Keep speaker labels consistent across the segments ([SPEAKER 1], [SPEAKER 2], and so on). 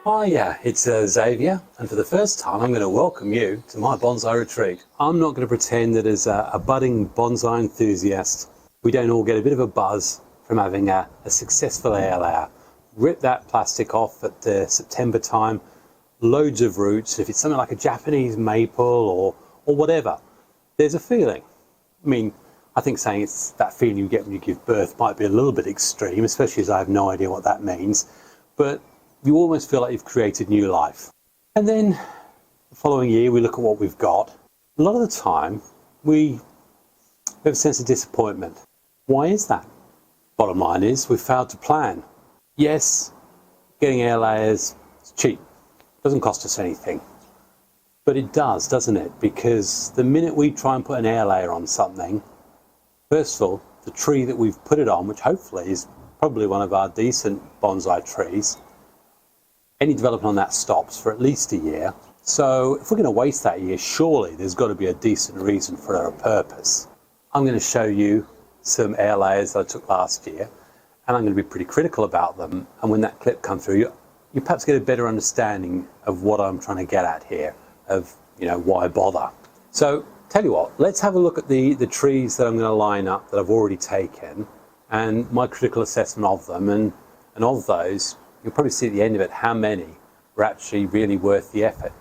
[SPEAKER 1] Hiya, it's Xavier, and for the first time I'm going to welcome you to my bonsai retreat. I'm not going to pretend that as a budding bonsai enthusiast, we don't all get a bit of a buzz from having a successful air layer. Rip that plastic off at the September time, loads of roots. If it's something like a Japanese maple or whatever, there's a feeling. I mean, I think saying it's that feeling you get when you give birth might be a little bit extreme, especially as I have no idea what that means, but you almost feel like you've created new life. And then the following year we look at what we've got. A lot of the time we have a sense of disappointment. Why is that? Bottom line is we've failed to plan. Yes, getting air layers is cheap, doesn't cost us anything. But it does, doesn't it? Because the minute we try and put an air layer on something, first of all, the tree that we've put it on, which hopefully is probably one of our decent bonsai trees, any development on that stops for at least a year. So if we're going to waste that year, surely there's got to be a decent reason for a purpose. I'm going to show you some air layers that I took last year, and I'm going to be pretty critical about them. And when that clip comes through, you perhaps get a better understanding of what I'm trying to get at here, of, you know, why bother. So tell you what, let's have a look at the trees that I'm going to line up that I've already taken and my critical assessment of them, and of those you'll probably see at the end of it how many were actually really worth the effort.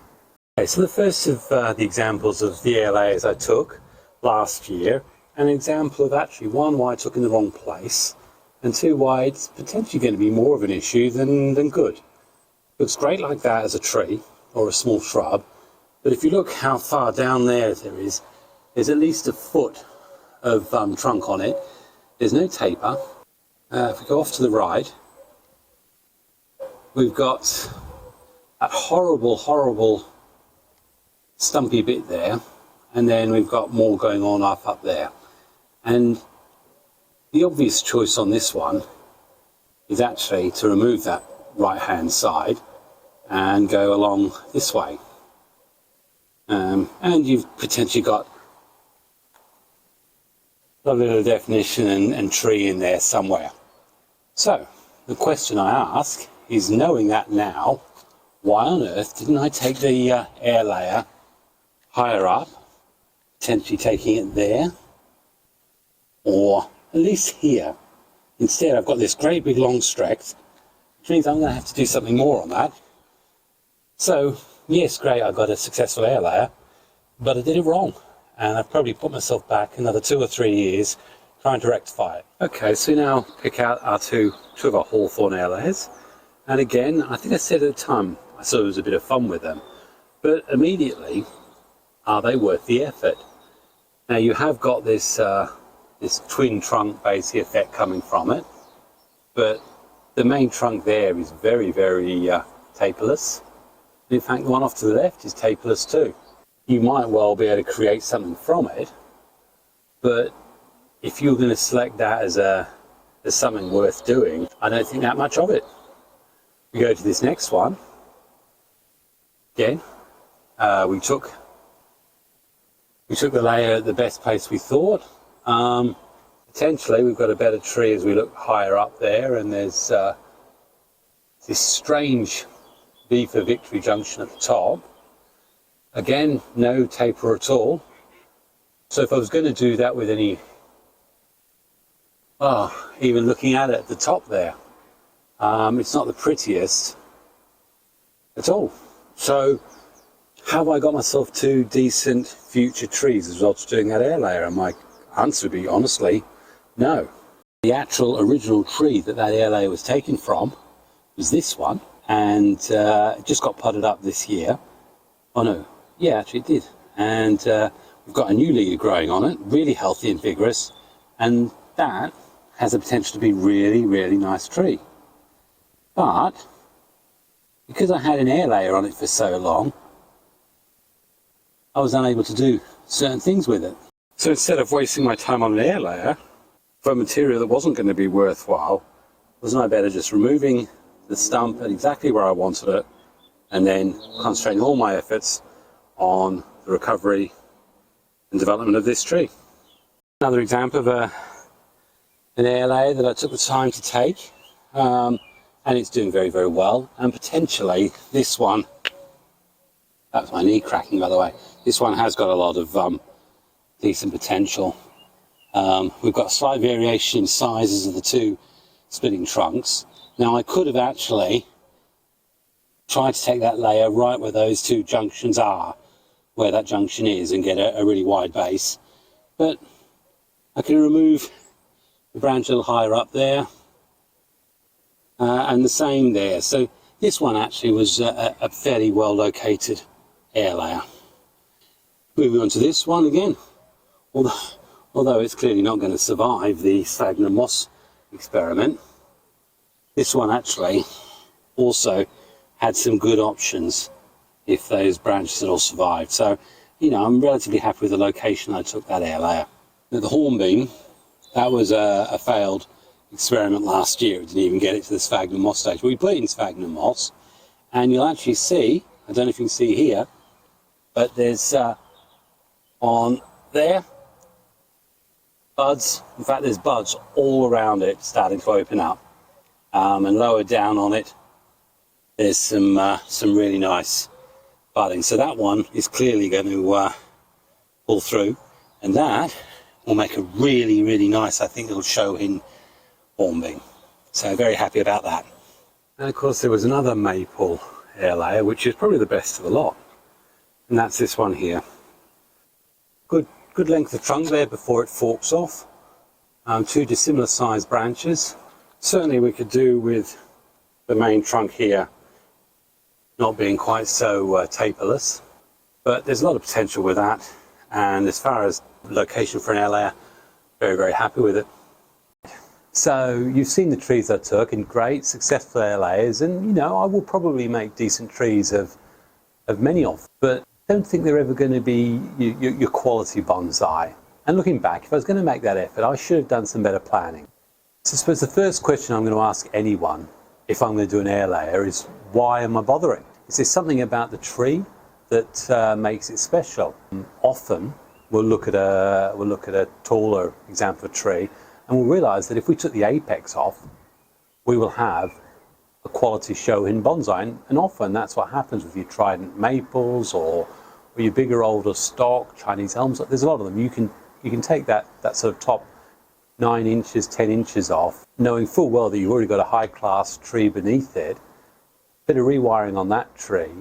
[SPEAKER 1] Okay, so the first of the examples of the air layers I took last year, an example of actually one, why I took in the wrong place, and two, why it's potentially going to be more of an issue than good. Looks great like that as a tree or a small shrub, but if you look how far down there there's at least a foot of trunk on it. There's no taper. If we go off to the right, we've got that horrible stumpy bit there, and then we've got more going on up there. And the obvious choice on this one is actually to remove that right hand side and go along this way. And you've potentially got a little definition and tree in there somewhere. So the question I ask is, knowing that now, why on earth didn't I take the air layer higher up, potentially taking it there, or at least here? Instead, I've got this great big long stretch, which means I'm going to have to do something more on that. So yes, great, I got a successful air layer, but I did it wrong, and I've probably put myself back another 2 or 3 years trying to rectify it. Okay, so now pick out our two of our hawthorn air layers. And again, I think I said at the time, I thought it was a bit of fun with them, but immediately, are they worth the effort? Now you have got this this twin trunk basically effect coming from it, but the main trunk there is very taperless. In fact, the one off to the left is taperless too. You might well be able to create something from it, but if you're going to select that as something worth doing, I don't think that much of it. We go to this next one. Again, we took the layer at the best place we thought. Potentially we've got a better tree as we look higher up there, and there's this strange V for Victory junction at the top. Again, no taper at all. So if I was going to do that with any, even looking at it at the top there, it's not the prettiest at all. So have I got myself 2 decent future trees as a result of doing that air layer? And my answer would be, honestly, no. The actual original tree that air layer was taken from was this one, and it just got potted up this year. Oh no, yeah, actually it did. And we've got a new leader growing on it, really healthy and vigorous, and that has the potential to be really nice tree. But because I had an air layer on it for so long, I was unable to do certain things with it. So instead of wasting my time on an air layer for a material that wasn't going to be worthwhile, wasn't I better just removing the stump at exactly where I wanted it, and then concentrating all my efforts on the recovery and development of this tree? Another example of an air layer that I took the time to take. and it's doing very, very well. And potentially this one, that's my knee cracking by the way, this one has got a lot of decent potential. We've got a slight variation in sizes of the two splitting trunks. Now I could have actually tried to take that layer right where those two junctions are, where that junction is, and get a really wide base, but I can remove the branch a little higher up there, and the same there. So this one actually was a fairly well located air layer. Moving on to this one again, although it's clearly not going to survive the sphagnum moss experiment, this one actually also had some good options if those branches had all survived. So, you know, I'm relatively happy with the location I took that air layer. Now the hornbeam, that was a failed experiment last year. It didn't even get it to the sphagnum moss stage. But we put it in sphagnum moss, and you'll actually see, I don't know if you can see here, but there's on there, buds. In fact, there's buds all around it starting to open up. And lower down on it, there's some really nice budding. So that one is clearly going to pull through, and that will make a really, really nice, I think it'll show in hornbeam. So very happy about that. And of course there was another maple air layer, which is probably the best of the lot, and that's this one here. Good length of trunk there before it forks off. Two dissimilar sized branches. Certainly we could do with the main trunk here not being quite so taperless, but there's a lot of potential with that, and as far as location for an air layer, very, very happy with it. So you've seen the trees I took in great successful air layers, and you know I will probably make decent trees of many of them, but I don't think they're ever going to be your quality bonsai. And looking back, if I was going to make that effort, I should have done some better planning. So I suppose the first question I'm going to ask anyone if I'm going to do an air layer is, why am I bothering? Is there something about the tree that makes it special? Often we'll look at a taller example of a tree, and we'll realise that if we took the apex off, we will have a quality Shohin bonsai, and often that's what happens with your trident maples or your bigger older stock Chinese elms. There's a lot of them. You can take that sort of top 9 inches, 10 inches off, knowing full well that you've already got a high class tree beneath it. Bit of rewiring on that tree,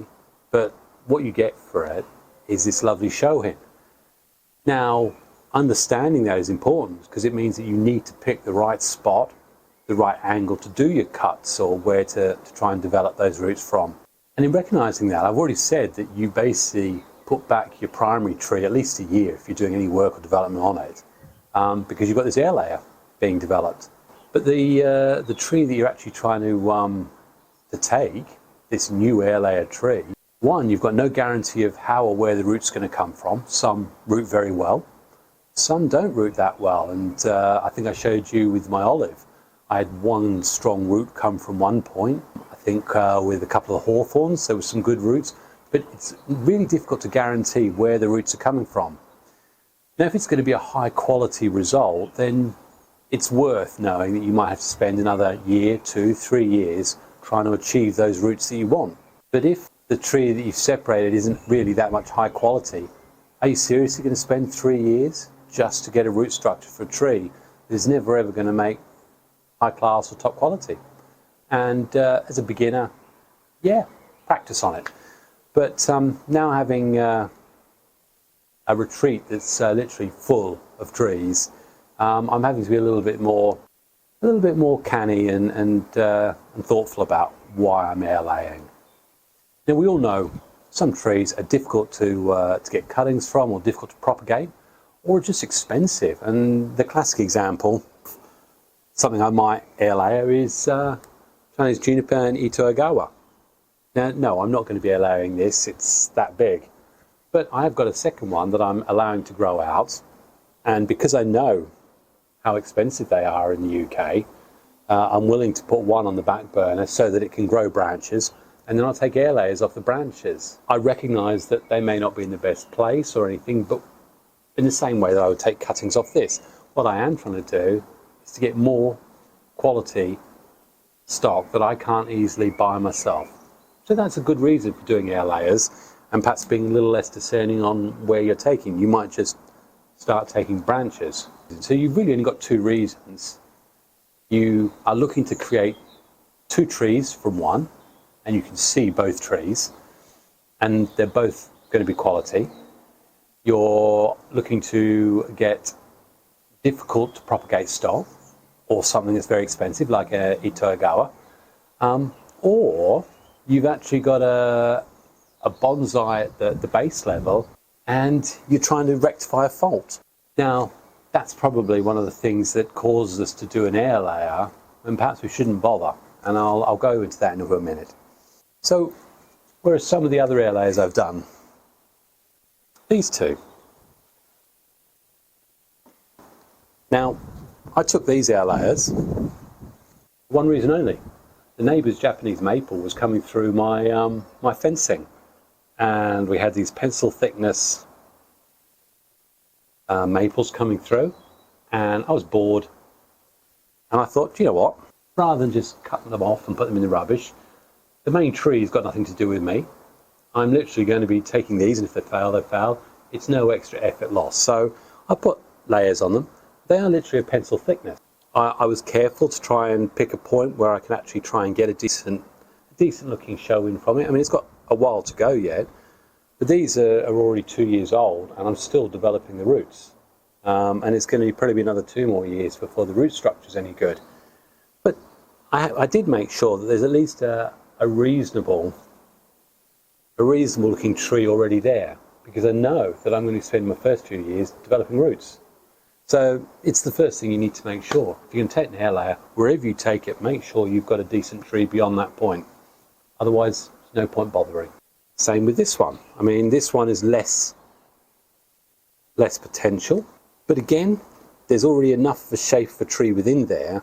[SPEAKER 1] but what you get for it is this lovely Shohin. Now, understanding that is important because it means that you need to pick the right spot, the right angle to do your cuts, or where to try and develop those roots from. And in recognizing that, I've already said that you basically put back your primary tree at least a year if you're doing any work or development on it, because you've got this air layer being developed. But the tree that you're actually trying to take, this new air layer tree, one, you've got no guarantee of how or where the root's going to come from. Some root very well, some don't root that well, and I think I showed you with my olive. I had one strong root come from one point. I think with a couple of hawthorns there was some good roots, but it's really difficult to guarantee where the roots are coming from. Now if it's going to be a high quality result, then it's worth knowing that you might have to spend another year, 2, 3 years trying to achieve those roots that you want. But if the tree that you've separated isn't really that much high quality, are you seriously going to spend 3 years just to get a root structure for a tree that is never ever going to make high class or top quality? And as a beginner, yeah, practice on it. But now having a retreat that's literally full of trees, I'm having to be a little bit more canny and thoughtful about why I'm air laying. Now we all know some trees are difficult to get cuttings from, or difficult to propagate, or just expensive. And the classic example, something I might air layer, is Chinese juniper and Ito-Ogawa. Now, no, I'm not going to be air layering this, it's that big. But I have got a second one that I'm allowing to grow out, and because I know how expensive they are in the UK, I'm willing to put one on the back burner so that it can grow branches, and then I'll take air layers off the branches. I recognise that they may not be in the best place or anything, but in the same way that I would take cuttings off this, what I am trying to do is to get more quality stock that I can't easily buy myself. So that's a good reason for doing air layers, and perhaps being a little less discerning on where you're taking. You might just start taking branches. So you've really only got two reasons. You are looking to create two trees from one, and you can see both trees, and they're both going to be quality. You're looking to get difficult to propagate stock, or something that's very expensive like a Itoagawa, or you've actually got a bonsai at the base level and you're trying to rectify a fault. Now, that's probably one of the things that causes us to do an air layer when perhaps we shouldn't bother, and I'll go into that in a minute. So, whereas some of the other air layers I've done, these two. Now, I took these air layers for one reason only. The neighbour's Japanese maple was coming through my fencing, and we had these pencil thickness maples coming through, and I was bored, and I thought, you know what, rather than just cutting them off and put them in the rubbish, the main tree's got nothing to do with me. I'm literally going to be taking these, and if they fail, they fail. It's no extra effort lost. So I put layers on them. They are literally a pencil thickness. I was careful to try and pick a point where I can actually try and get a decent looking show in from it. I mean, it's got a while to go yet, but these are already 2 years old, and I'm still developing the roots. And it's going to probably be another 2 more years before the root structure is any good. But I did make sure that there's at least a reasonable looking tree already there, because I know that I'm going to spend my first few years developing roots. So it's the first thing you need to make sure. If you're going to take an air layer, wherever you take it, make sure you've got a decent tree beyond that point. Otherwise, there's no point bothering. Same with this one. I mean, this one is less potential, but again, there's already enough of a shape of a tree within there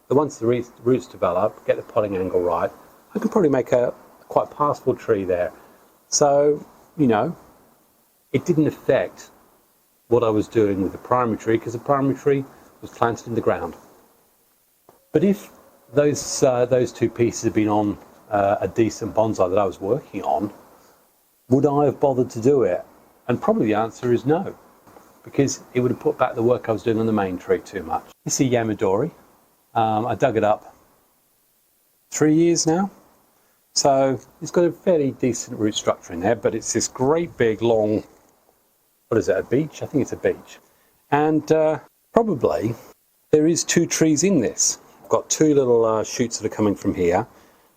[SPEAKER 1] that once the roots develop, get the potting angle right, I can probably make a quite passable tree there. So, you know, it didn't affect what I was doing with the primary tree, because the primary tree was planted in the ground. But if those two pieces had been on a decent bonsai that I was working on, would I have bothered to do it? And probably the answer is no, because it would have put back the work I was doing on the main tree too much. This is Yamadori. I dug it up 3 years now, so it's got a fairly decent root structure in there, but it's this great big long, what is it, a beech? I think it's a beech. And probably there is 2 trees in this. I've got 2 little shoots that are coming from here.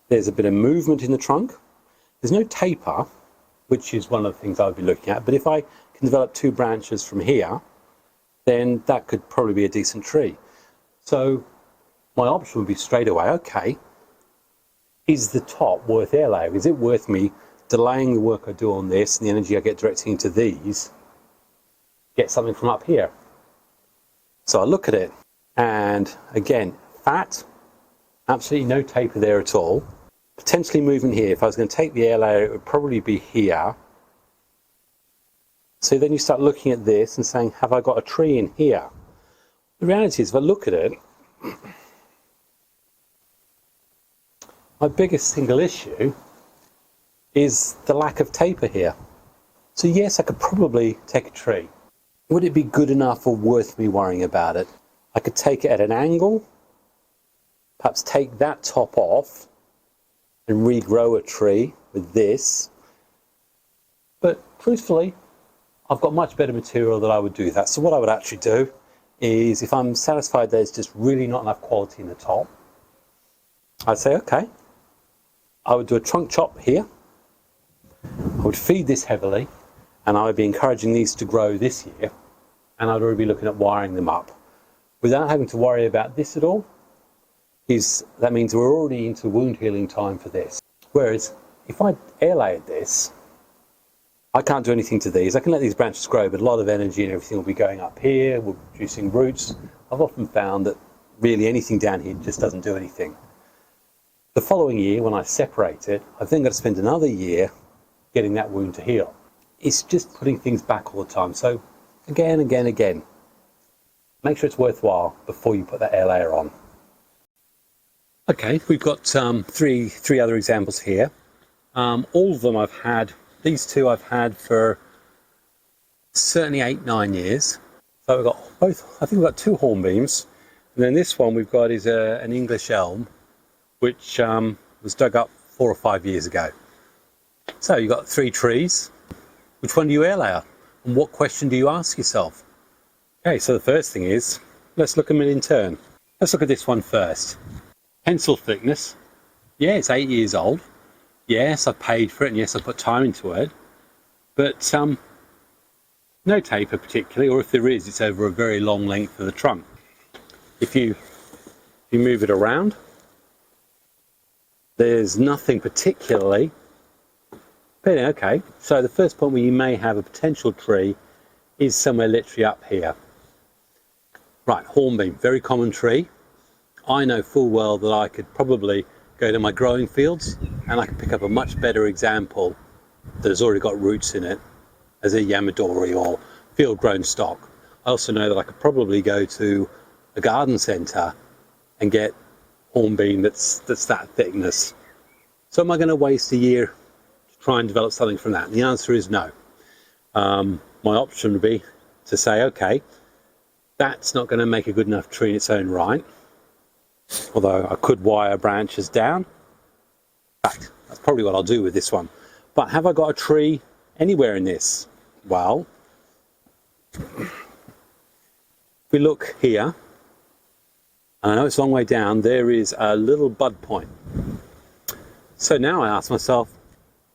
[SPEAKER 1] There's a bit of movement in the trunk. There's no taper, which is one of the things I would be looking at. But if I can develop 2 branches from here, then that could probably be a decent tree. So my option would be straight away, okay, is the top worth air layer? Is it worth me delaying the work I do on this and the energy I get directing into these, get something from up here? So I look at it, and again, fat, absolutely no taper there at all. Potentially moving here. If I was going to take the air layer, it would probably be here. So then you start looking at this and saying, have I got a tree in here? The reality is, if I look at it, my biggest single issue is the lack of taper here. So yes, I could probably take a tree. Would it be good enough or worth me worrying about it? I could take it at an angle, perhaps take that top off and regrow a tree with this. But truthfully, I've got much better material that I would do that. So what I would actually do is, if I'm satisfied there's just really not enough quality in the top, I'd say, okay, I would do a trunk chop here. I would feed this heavily, and I would be encouraging these to grow this year, and I'd already be looking at wiring them up without having to worry about this at all. That means we're already into wound healing time for this. Whereas if I air layered this, I can't do anything to these. I can let these branches grow, but a lot of energy and everything will be going up here. We're producing roots. I've often found that really anything down here just doesn't do anything. The following year, when I separate it, I've then got to spend another year getting that wound to heal. It's just putting things back all the time. So again, make sure it's worthwhile before you put that air layer on. Okay, we've got three other examples here. All of them I've had, these two I've had for certainly 8-9 years. So we've got both, I think we've got 2 hornbeams, and then this one we've got is an English elm, which was dug up 4 or 5 years ago. So you've got 3 trees. Which one do you air layer? And what question do you ask yourself? Okay, so the first thing is, let's look at them in turn. Let's look at this one first. Pencil thickness. Yeah, it's 8 years old. Yes, I paid for it, and yes, I put time into it. But no taper particularly, or if there is, it's over a very long length of the trunk. If you move it around, there's nothing particularly. But okay, so the first point where you may have a potential tree is somewhere literally up here. Right, hornbeam, very common tree. I know full well that I could probably go to my growing fields and I could pick up a much better example that has already got roots in it as a Yamadori or field grown stock. I also know that I could probably go to a garden centre and get hornbeam that's that thickness. So am I going to waste a year try and develop something from that? And the answer is no. My option would be to say, okay, that's not going to make a good enough tree in its own right, although I could wire branches down. In fact, that's probably what I'll do with this one. But have I got a tree anywhere in this? Well, if we look here, and I know it's a long way down, there is a little bud point. So now I ask myself,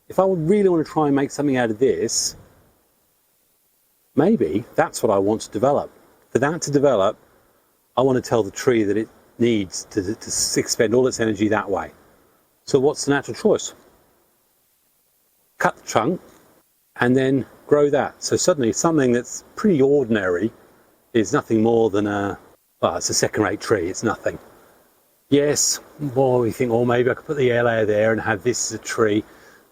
[SPEAKER 1] if I would really want to try and make something out of this, maybe that's what I want to develop. For that to develop, I want to tell the tree that it needs to expend all its energy that way. So what's the natural choice? Cut the trunk and then grow that. So suddenly something that's pretty ordinary is nothing more than it's a second-rate tree, it's nothing. Yes, well, we think, maybe I could put the air layer there and have this as a tree.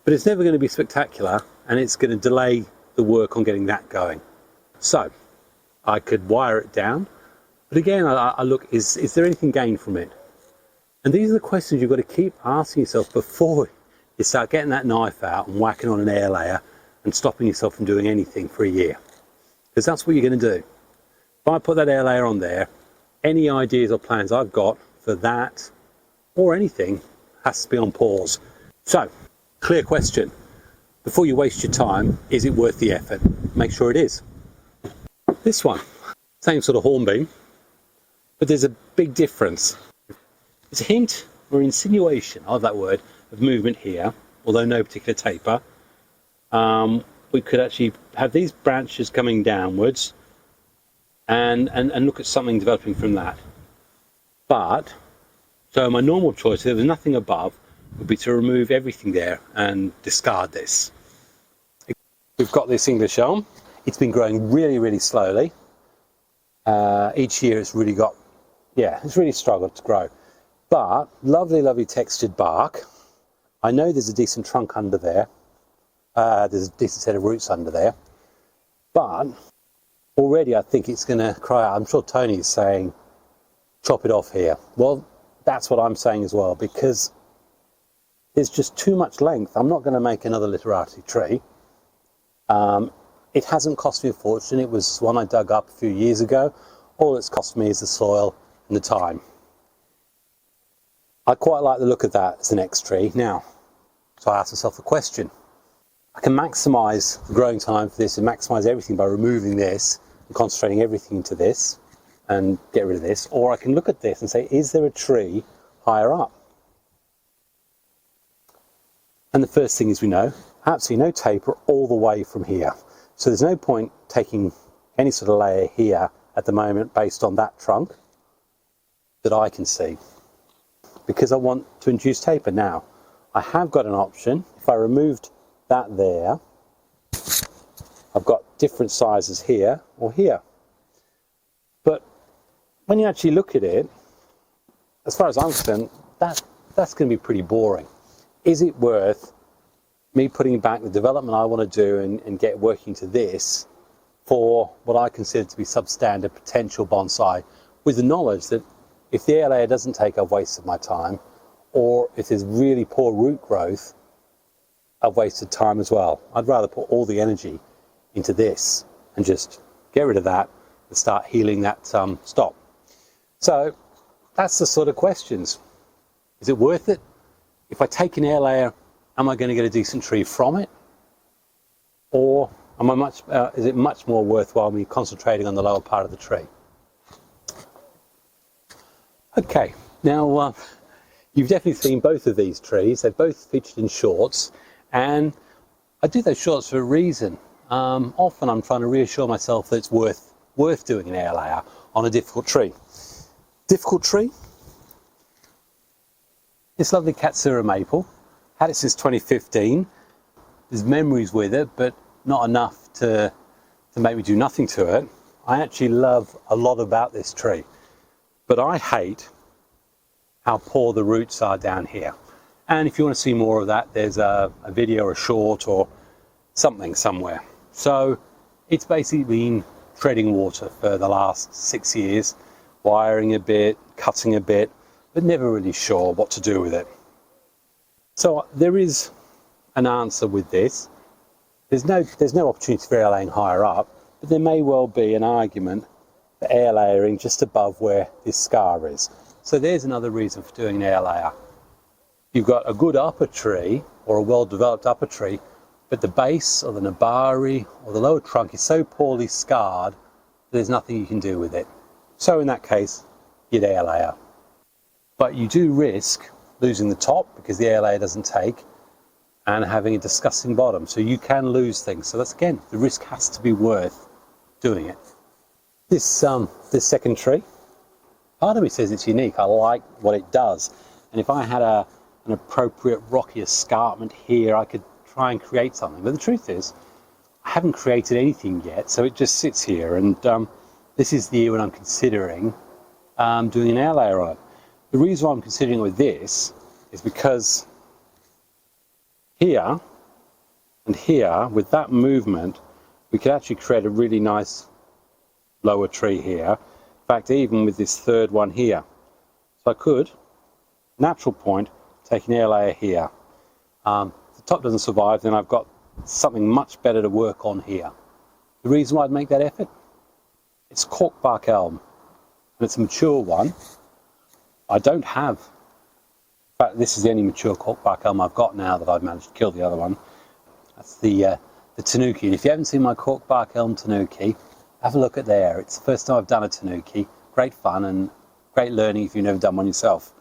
[SPEAKER 1] But it's never going to be spectacular, and it's going to delay the work on getting that going. So I could wire it down, but again, I look, is there anything gained from it? And these are the questions you've got to keep asking yourself before you start getting that knife out and whacking on an air layer and stopping yourself from doing anything for a year. Because that's what you're going to do. If I put that air layer on there, any ideas or plans I've got for that or anything has to be on pause. So, clear question. Before you waste your time, is it worth the effort? Make sure it is. This one, same sort of hornbeam, but there's a big difference. There's a hint or insinuation of that word of movement here, although no particular taper. We could actually have these branches coming downwards and look at something developing from that. But, so my normal choice, if there was nothing above, would be to remove everything there and discard this. We've got this English elm. It's been growing really, really slowly. Each year it's really struggled to grow. But lovely, lovely textured bark. I know there's a decent trunk under there. There's a decent set of roots under there. But already I think it's going to cry out. I'm sure Tony's saying, chop it off here. Well, that's what I'm saying as well, because there's just too much length. I'm not going to make another literati tree. It hasn't cost me a fortune. It was one I dug up a few years ago. All it's cost me is the soil and the time. I quite like the look of that as the next tree. Now, so I asked myself a question. I can maximise the growing time for this and maximise everything by removing this and concentrating everything into this and get rid of this. Or I can look at this and say, is there a tree higher up? And the first thing is we know, absolutely no taper all the way from here. So there's no point taking any sort of layer here at the moment based on that trunk that I can see, because I want to induce taper. Now, I have got an option. If I removed that there, I've got different sizes here or here. But when you actually look at it, as far as I'm concerned, that's going to be pretty boring. Is it worth me putting back the development I want to do and get working to this for what I consider to be substandard potential bonsai, with the knowledge that if the air layer doesn't take, I've wasted my time, or if there's really poor root growth, I've wasted time as well. I'd rather put all the energy into this and just get rid of that and start healing that stop. So that's the sort of questions. Is it worth it? If I take an air layer, am I going to get a decent tree from it? Or is it much more worthwhile me concentrating on the lower part of the tree? Okay, now you've definitely seen both of these trees. They're both featured in shorts, and I do those shorts for a reason. Often I'm trying to reassure myself that it's worth doing an air layer on a difficult tree. Difficult tree? This lovely Katsura maple. Had it since 2015. There's memories with it, but not enough to make me do nothing to it. I actually love a lot about this tree, but I hate how poor the roots are down here. And if you want to see more of that, there's a video or a short or something somewhere. So it's basically been treading water for the last 6 years, wiring a bit, cutting a bit, but never really sure what to do with it. So there is an answer with this. There's no opportunity for air laying higher up, but there may well be an argument for air layering just above where this scar is. So there's another reason for doing an air layer. You've got a good upper tree or a well-developed upper tree, but the base or the nabari or the lower trunk is so poorly scarred that there's nothing you can do with it. So in that case, you'd air layer. But you do risk losing the top because the air layer doesn't take, and having a disgusting bottom. So you can lose things. So that's, again, the risk has to be worth doing it. This second tree, part of me says it's unique. I like what it does. And if I had an appropriate rocky escarpment here, I could try and create something. But the truth is, I haven't created anything yet, so it just sits here. And this is the year when I'm considering doing an air layer on it. The reason why I'm considering it with this is because here and here, with that movement, we could actually create a really nice lower tree here. In fact, even with this third one here. So I could, natural point, take an air layer here. If the top doesn't survive, then I've got something much better to work on here. The reason why I'd make that effort? It's corkbark elm, and it's a mature one. I don't have, in fact, this is the only mature corkbark elm I've got now that I've managed to kill the other one. That's the tanuki. And if you haven't seen my corkbark elm tanuki, have a look at there. It's the first time I've done a tanuki. Great fun and great learning if you've never done one yourself.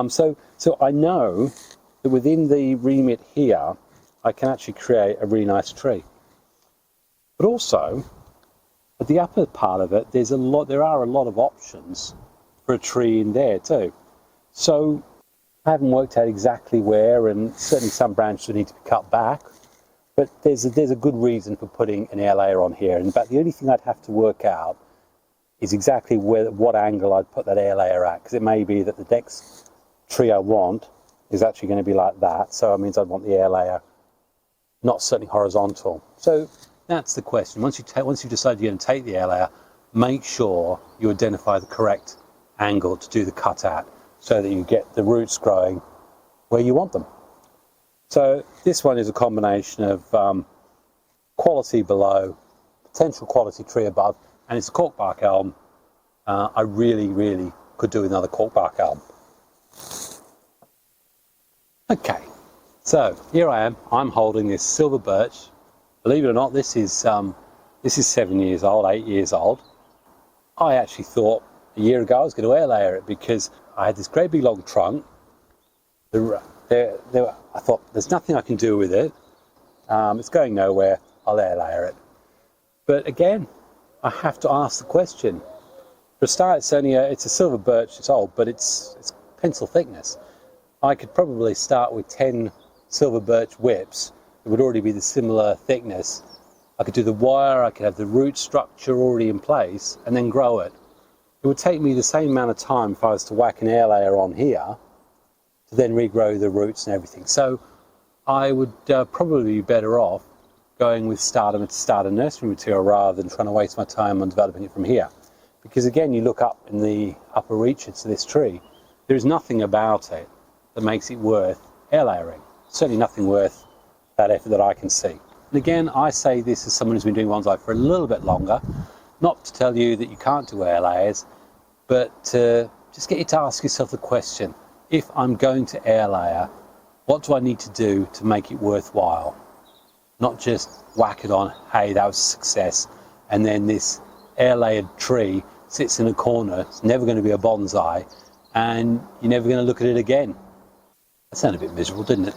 [SPEAKER 1] So I know that within the remit here, I can actually create a really nice tree. But also, at the upper part of it, there are a lot of options for a tree in there too. So I haven't worked out exactly where, and certainly some branches will need to be cut back, but there's a good reason for putting an air layer on here. In fact, the only thing I'd have to work out is exactly what angle I'd put that air layer at, because it may be that the next tree I want is actually going to be like that, so it means I'd want the air layer not certainly horizontal. So that's the question. Once you decide you're going to take the air layer, make sure you identify the correct angle to do the cut at, so that you get the roots growing where you want them. So this one is a combination of quality below, potential quality tree above, and it's a corkbark elm. I really could do another corkbark elm. Okay, so here I am. I'm holding this silver birch. Believe it or not, this is 7 years old, 8 years old. I actually thought a year ago I was going to air layer it because I had this great big long trunk. I thought there's nothing I can do with it. It's going nowhere. I'll air layer it. But again, I have to ask the question. For a start, it's a silver birch. It's old, but it's pencil thickness. I could probably start with 10 silver birch whips. It would already be the similar thickness. I could do the wire. I could have the root structure already in place, and then grow it. It would take me the same amount of time if I was to whack an air layer on here to then regrow the roots and everything. So I would probably be better off going with starter nursery material rather than trying to waste my time on developing it from here. Because again, you look up in the upper reaches of this tree, there is nothing about it that makes it worth air layering. Certainly nothing worth that effort that I can see. And again, I say this as someone who's been doing bonsai for a little bit longer, not to tell you that you can't do air layers, but just get you to ask yourself the question, if I'm going to air layer, what do I need to do to make it worthwhile? Not just whack it on, hey, that was a success, and then this air layered tree sits in a corner, it's never going to be a bonsai, and you're never going to look at it again. That sounded a bit miserable, didn't it?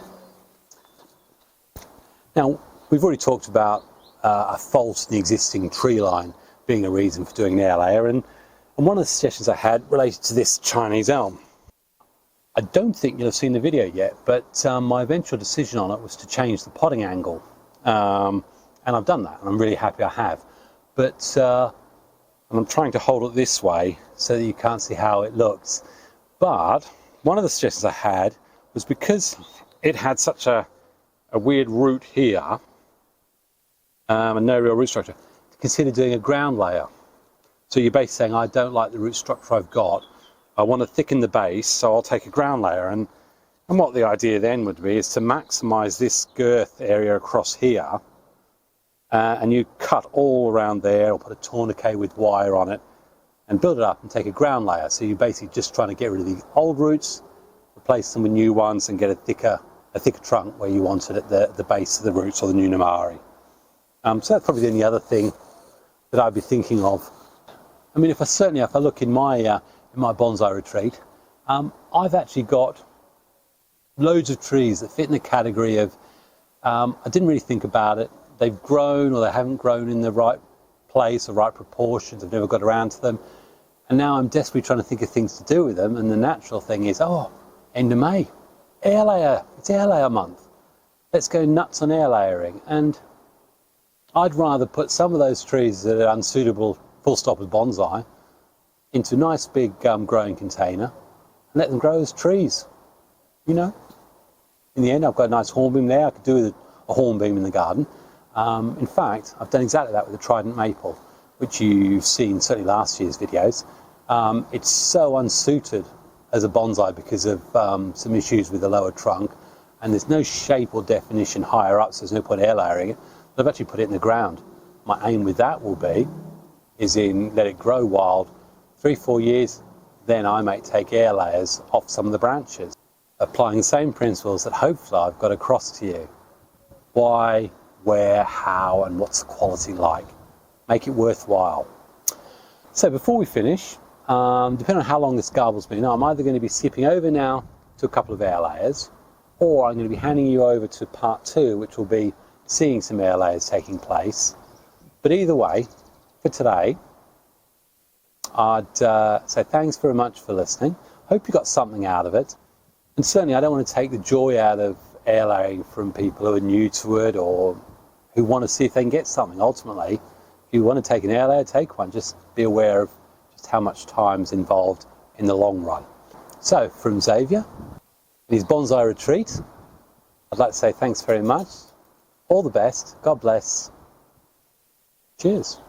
[SPEAKER 1] Now, we've already talked about a fault in the existing tree line being a reason for doing an air layer, and one of the suggestions I had related to this Chinese elm. I don't think you'll have seen the video yet, but my eventual decision on it was to change the potting angle. And I've done that, and I'm really happy I have. But I'm trying to hold it this way so that you can't see how it looks. But one of the suggestions I had was, because it had such a weird root here, and no real root structure, to consider doing a ground layer. So you're basically saying, I don't like the root structure I've got, I want to thicken the base, so I'll take a ground layer. And what the idea then would be is to maximize this girth area across here, and you cut all around there, or put a tourniquet with wire on it and build it up and take a ground layer. So you're basically just trying to get rid of the old roots, replace them with new ones, and get a thicker trunk where you want it at the base of the roots, or the new namari. So that's probably the only other thing that I'd be thinking of. I mean, if I look in my bonsai retreat, I've actually got loads of trees that fit in the category of, I didn't really think about it, they've grown or they haven't grown in the right place or right proportions, I've never got around to them, and now I'm desperately trying to think of things to do with them, and the natural thing is, end of May, air layer, it's air layer month, let's go nuts on air layering. And I'd rather put some of those trees that are unsuitable, full stop, as bonsai, into a nice big growing container and let them grow as trees. You know, in the end, I've got a nice hornbeam there. I could do with a hornbeam in the garden. In fact, I've done exactly that with the trident maple, which you've seen certainly last year's videos. It's so unsuited as a bonsai because of some issues with the lower trunk, and there's no shape or definition higher up, so there's no point air layering it. But I've actually put it in the ground. My aim with that will be, let it grow wild, 3-4 years, then I may take air layers off some of the branches, applying the same principles that hopefully I've got across to you. Why, where, how, and what's the quality like? Make it worthwhile. So before we finish, depending on how long this garble's been, I'm either going to be skipping over now to a couple of air layers, or I'm going to be handing you over to part 2, which will be seeing some air layers taking place. But either way, for today, I'd say thanks very much for listening. Hope you got something out of it. And certainly I don't want to take the joy out of air layering from people who are new to it, or who want to see if they can get something. Ultimately, if you want to take an air layer, take one. Just be aware of just how much time's involved in the long run. So from Xavier, in his bonsai retreat, I'd like to say thanks very much. All the best. God bless. Cheers.